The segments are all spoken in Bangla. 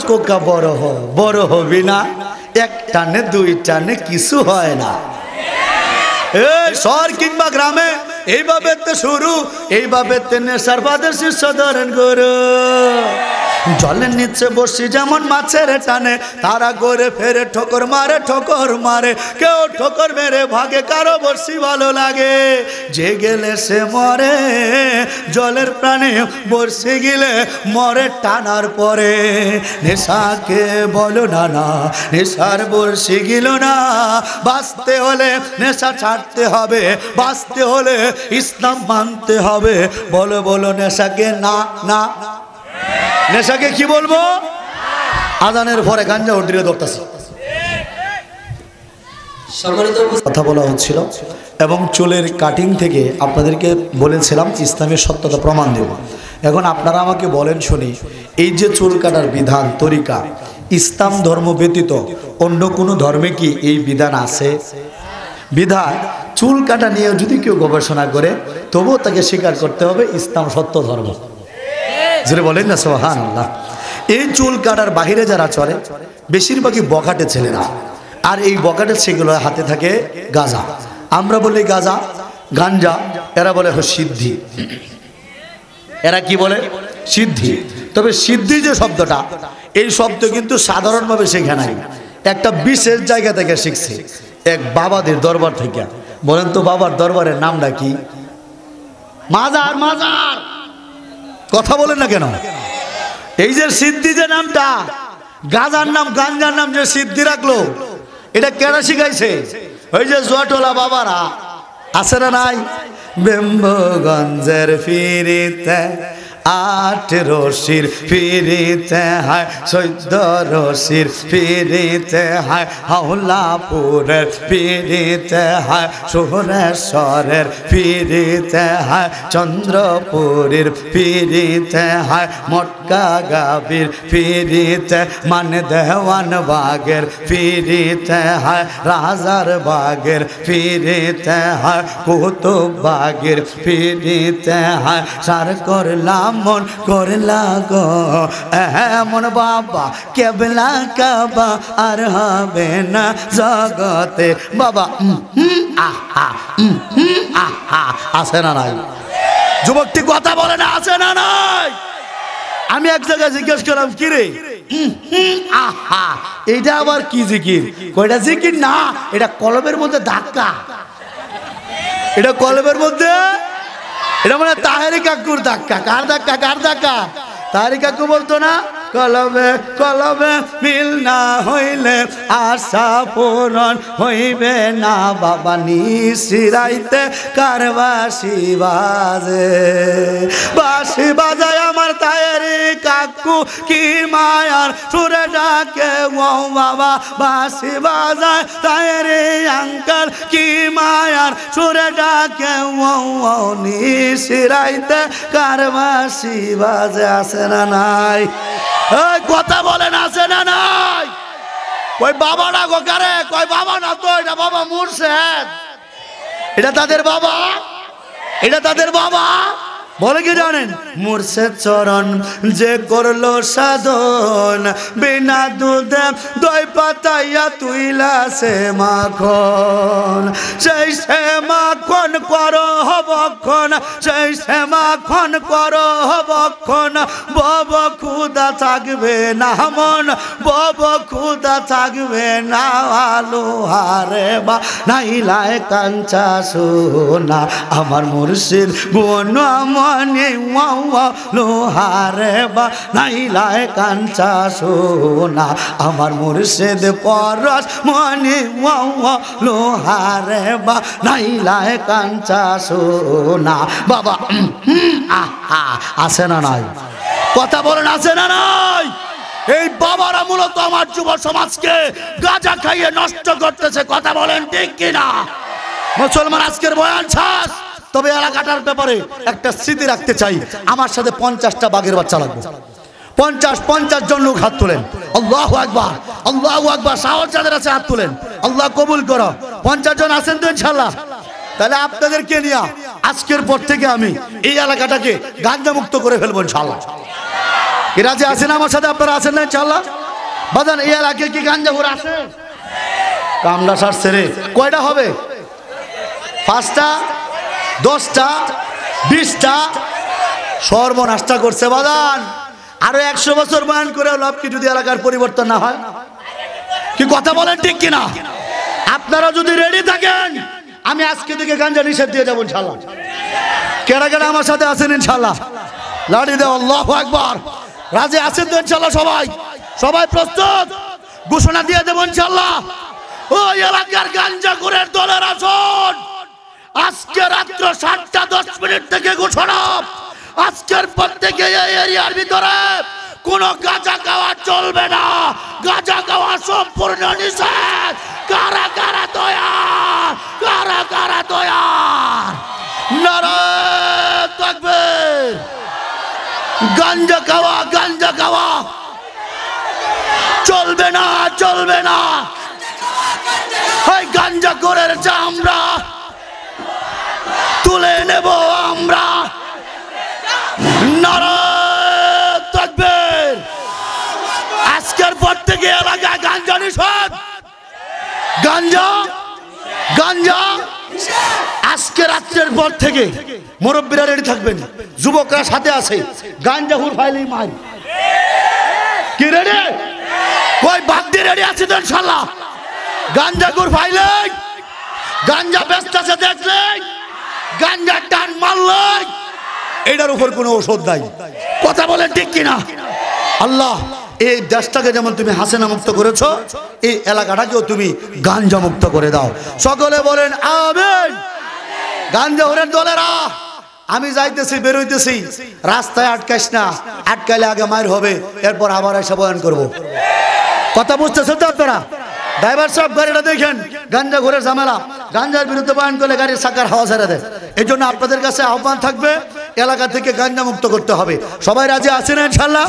কোকা বড় হবি না, এক টানে দুই টানে কিছু হয় না। এই শহর কিংবা গ্রামে এইভাবে শুরু, এইভাবে নেশার বাদের শীর্ষ ধরেন গরু। জলের নিচে বসি যেমন মাছের টানে, তারা গড়ে ফেরে ঠোকর মারে, কেউ ঠোকর মেরে ভাগে, কারো বসি ভালো লাগে। যে গেলে সে মরে, জলের প্রাণে বসে গেলে মরে টানার পরে। নেশাকে বলো না না, নেশার বসে গেল না। বাঁচতে হলে নেশা ছাড়তে হবে, বাঁচতে হলে ইসলাম মানতে হবে। বলো বলো নেশাকে না না, নেশাকে কি বলবো? আজানের পরে গাঞ্জা উঠিয়ে ধরতেছে কথা বলা হচ্ছিল। এবং চুলের কাটিং থেকে আপনাদেরকে বলেছিলাম ইসলামের সত্যতা প্রমাণ দেব। এখন আপনারা আমাকে বলেন শুনি, এই যে চুল কাটার বিধান তরিকা, ইসলাম ধর্ম ব্যতীত অন্য কোনো ধর্মে কি এই বিধান আছে? বিধান চুল কাটা নিয়ে যদি কেউ গবেষণা করে, তবুও তাকে স্বীকার করতে হবে ইসলাম সত্য ধর্ম। যেটা বলেন না সুবহানাল্লাহ। এই চুল কাটার বাহিরে যারা চলে বেশিরভাগই বখাটে ছেলেরা, আর এই বখাটে সেগুলো হাতে থাকে গাঁজা। আমরা বলি গাঁজা, গাঞ্জা, এরা বলে সিদ্ধি। এরা কি বলে? সিদ্ধি। তবে সিদ্ধি যে শব্দটা, এই শব্দ কিন্তু সাধারণভাবে শেখে নাই, একটা বিশেষ জায়গা থেকে শিখছে, এক বাবাদের দরবার থেকে। বলেন তো বাবার দরবারের নামটা কি? মাজার। মাজার কথা বলেন না কেন? এই যে সিদ্ধি যে নামটা, গাঁজার নাম, গাঞ্জার নাম যে সিদ্ধি রাখলো, এটা কেন শিখাইছে? ওই যে জুয়াটোলা বাবারা আছে না নাই? বেম্বগঞ্জের ফিরিতে 8 রশির ফিরিতে হয়, 14 রশির ফিরিতে হয়, হাওলাপুরের ফিরিতে হয়, সুরেশ্বরের ফিরিতে হয়, চন্দ্রপুরের ফিরিতে হয়, মটকা গাবির ফিরিতে, মানে দেওয়ান বাগের ফিরিতে হয়, রাজার বাগের ফিরিতে হয়, কুতুব বাগের ফিরিতে হয়। সার করলাম মন করলা গো এমন বাবা, কেবলা কাবা আর হবে না জগতে। বাবা আছে না নাই? যুবকটি কথা বলে না, আছে না নাই? আমি এক জায়গায় জিজ্ঞেস করলাম, কি রে এইটা আবার কি জিকির? কয়টা জিকির না, এটা কলবের মধ্যে ধাক্কা, এটা কলবের মধ্যে, এটা মানে তাহেরি কাকুর ধাক্কা। কার ধাক্কা? কার ধাক্কা? তাহেরি কাকু বলতো না, কলবে কলবে মিল না হইলে আশা পূরণ হইবে না। বাবা নিশিরাইতে কার বাঁশি বাজে, বাঁশি বাজায় আমার তাহেরি কাকু, কি মায়ার সুরে ডাকে ও বাবা। বাঁশি বাজায় তাহেরি আঙ্কাল, কি মায়ার সুরে ডাকে ও নিশিরাইতে কার বাঁশি বাজে। আছে না নাই? এই কথা বলেন, আছে না নাই? কই বাবা না গোকারে, কই বাবা না তো, এটা বাবা মুর্শেদ, এটা তাদের বাবা, এটা তাদের বাবা। বলে কি জানেন? মুর্শেদ চরণ যে করলো সাধন, বিনা দুধে দই পাতাইয়া তুইলা সে মাখন, সেই সে মাখন করো হবক্ষণ, সেই সে মাখন করো হবক্ষণ। বব খুদা থাকবে না মন, বব খুদা থাকবে না আলো হারে বা নাইলায় কাঞ্চা সোনা। আমার মুর্শিদ গুণ মনে লোহারে বা নাইলায় কাঞ্চা সোনা। আমার মুর্শিদ পরশ মনে লোহারে বা নাইলায় কাঞ্চা সোনা। বাবা আছে না নাই? কথা বলেন, আছে না নাই? এই বাবারা মূলত আমার যুব সমাজকে গাঁজা খাইয়ে নষ্ট করতেছে। কথা বলেন ঠিক কিনা? মুসলমান আজকের বয়ান ছাস। তবে এলাকাটার ব্যাপারে একটা স্মৃতি রাখতে চাই, আমার সাথে 50টা বাঘের বাচ্চা লাগবে। 50 জন লোক হাত তোলেন। আল্লাহু আকবার, আল্লাহু আকবার। সাহস যাদের আছে হাত তোলেন, আল্লাহ কবুল করো। 50 জন আছেন তো ইনশাআল্লাহ? তাহলে আপনাদেরকে নিয়ে আজকের পর থেকে আমি এই এলাকাটাকে গাঁজা মুক্ত করে ফেলবো ইনশাআল্লাহ। এরা যে আছেন আমার সাথে, আপনারা আছেন না ইনশাআল্লাহ? বাজান এই এলাকায় কি গাঞ্জাখোর আছে? কামড়া সারছে রে। কয়টা হবে? 5টা, 10টা, 20টা? সর্বনাশটা করছে বাজান। আরো 100 বছর বয়ান করে লাভ কি যদি এলাকার পরিবর্তন না হয়? কি কথা বলেন ঠিক কিনা? আপনারা যদি রেডি থাকেন আমি আজকে থেকে গাঞ্জা নিষেধ দিয়ে যাবো ইনশাআল্লাহ। কেডা কেডা আমার সাথে আছেন ইনশাআল্লাহ? লাড়ি দেও, আল্লাহু আকবার। রাজি আছেন তো ইনশাআল্লাহ? সবাই সবাই প্রস্তুত? ঘোষণা দিয়ে দেবো ইনশাআল্লাহ। ওই এলাকার গাঞ্জাখোরের দলের আসন আজকে রাত্র 7:10 থেকে ঘোষণা, আজকের পর থেকে এই এরিয়ার ভিতরে কোনো গাঁজা খাওয়া চলবে না। গাঁজা খাওয়া সম্পূর্ণ নিষেধ। কারা কারা তৈয়ার? কারা কারা তৈয়ার? নারায়ে তাকবীর। গাঁজা খাওয়া চলবে না, চলবে না। এই গাঞ্জাখোরের চামড়া তুলে নেব আমরা। নারায়ে তাকবীর। আজকের পর থেকে এলাকায় গাঞ্জা নিষেধ। গাঞ্জা আজকে রাত্রের পর থেকে মুরব্বীরা রেডি থাকবেন, যুবকরা সাথে আছে। গাঞ্জাখোর ফাইলেই মার কি রেডি? কই বাগদি রেডি আছে তো ইনশাআল্লাহ? গাঞ্জাখোর ফাইলে গাঞ্জা বেচতেছে দেখলে, গাঞ্জা টান মারলে এটার উপর কোনো ওষুধ নাই। কথা বলেন ঠিক কিনা? আল্লাহ এই দেশটাকে যেমন তুমি হাসিনা মুক্ত করেছো, এই এলাকাটাকেও তুমি গাঞ্জা মুক্ত করে দাও। সকলে বলেন আমিন। গাঞ্জাখোরের দলেরা আমি যাইতেছি, বেরোইতেছি, রাস্তায় আটকাইস না। আটকাইলে আগে মার হবে, এরপর আবার এসে বয়ান করবো। কথা বুঝতেছেন তো আপনারা? ড্রাইভার সাহেব গাড়িটা দেখেন, গাঞ্জাখোরের ঝামেলা। গাঞ্জার বিরুদ্ধে বয়ান করলে গাড়ির চাকার হাওয়া ছেড়ে দেয়। এই জন্য আপনাদের কাছে আহ্বান থাকবে, এলাকা থেকে গাঞ্জা মুক্ত করতে হবে। সবাই রাজি আছেন ইনশাআল্লাহ?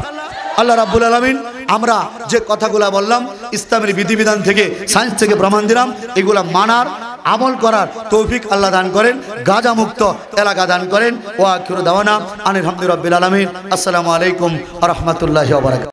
আল্লাহ রাব্বুল আলামিন আমরা যে কথাগুলা বললাম ইসলামের বিধিবিধান থেকে, সায়েন্স থেকে প্রমাণ দিলাম, এগুলা মানার আমল করার তৌফিক আল্লাহ দান করেন। গাঁজা মুক্ত এলাকা দান করেন। ওয়া আখিরু দাওয়ানা আনিল হামদুলিল্লাহি রাব্বিল আলামিন। আসসালামু আলাইকুম ওয়া রাহমাতুল্লাহি ওয়া বারাকাতুহু।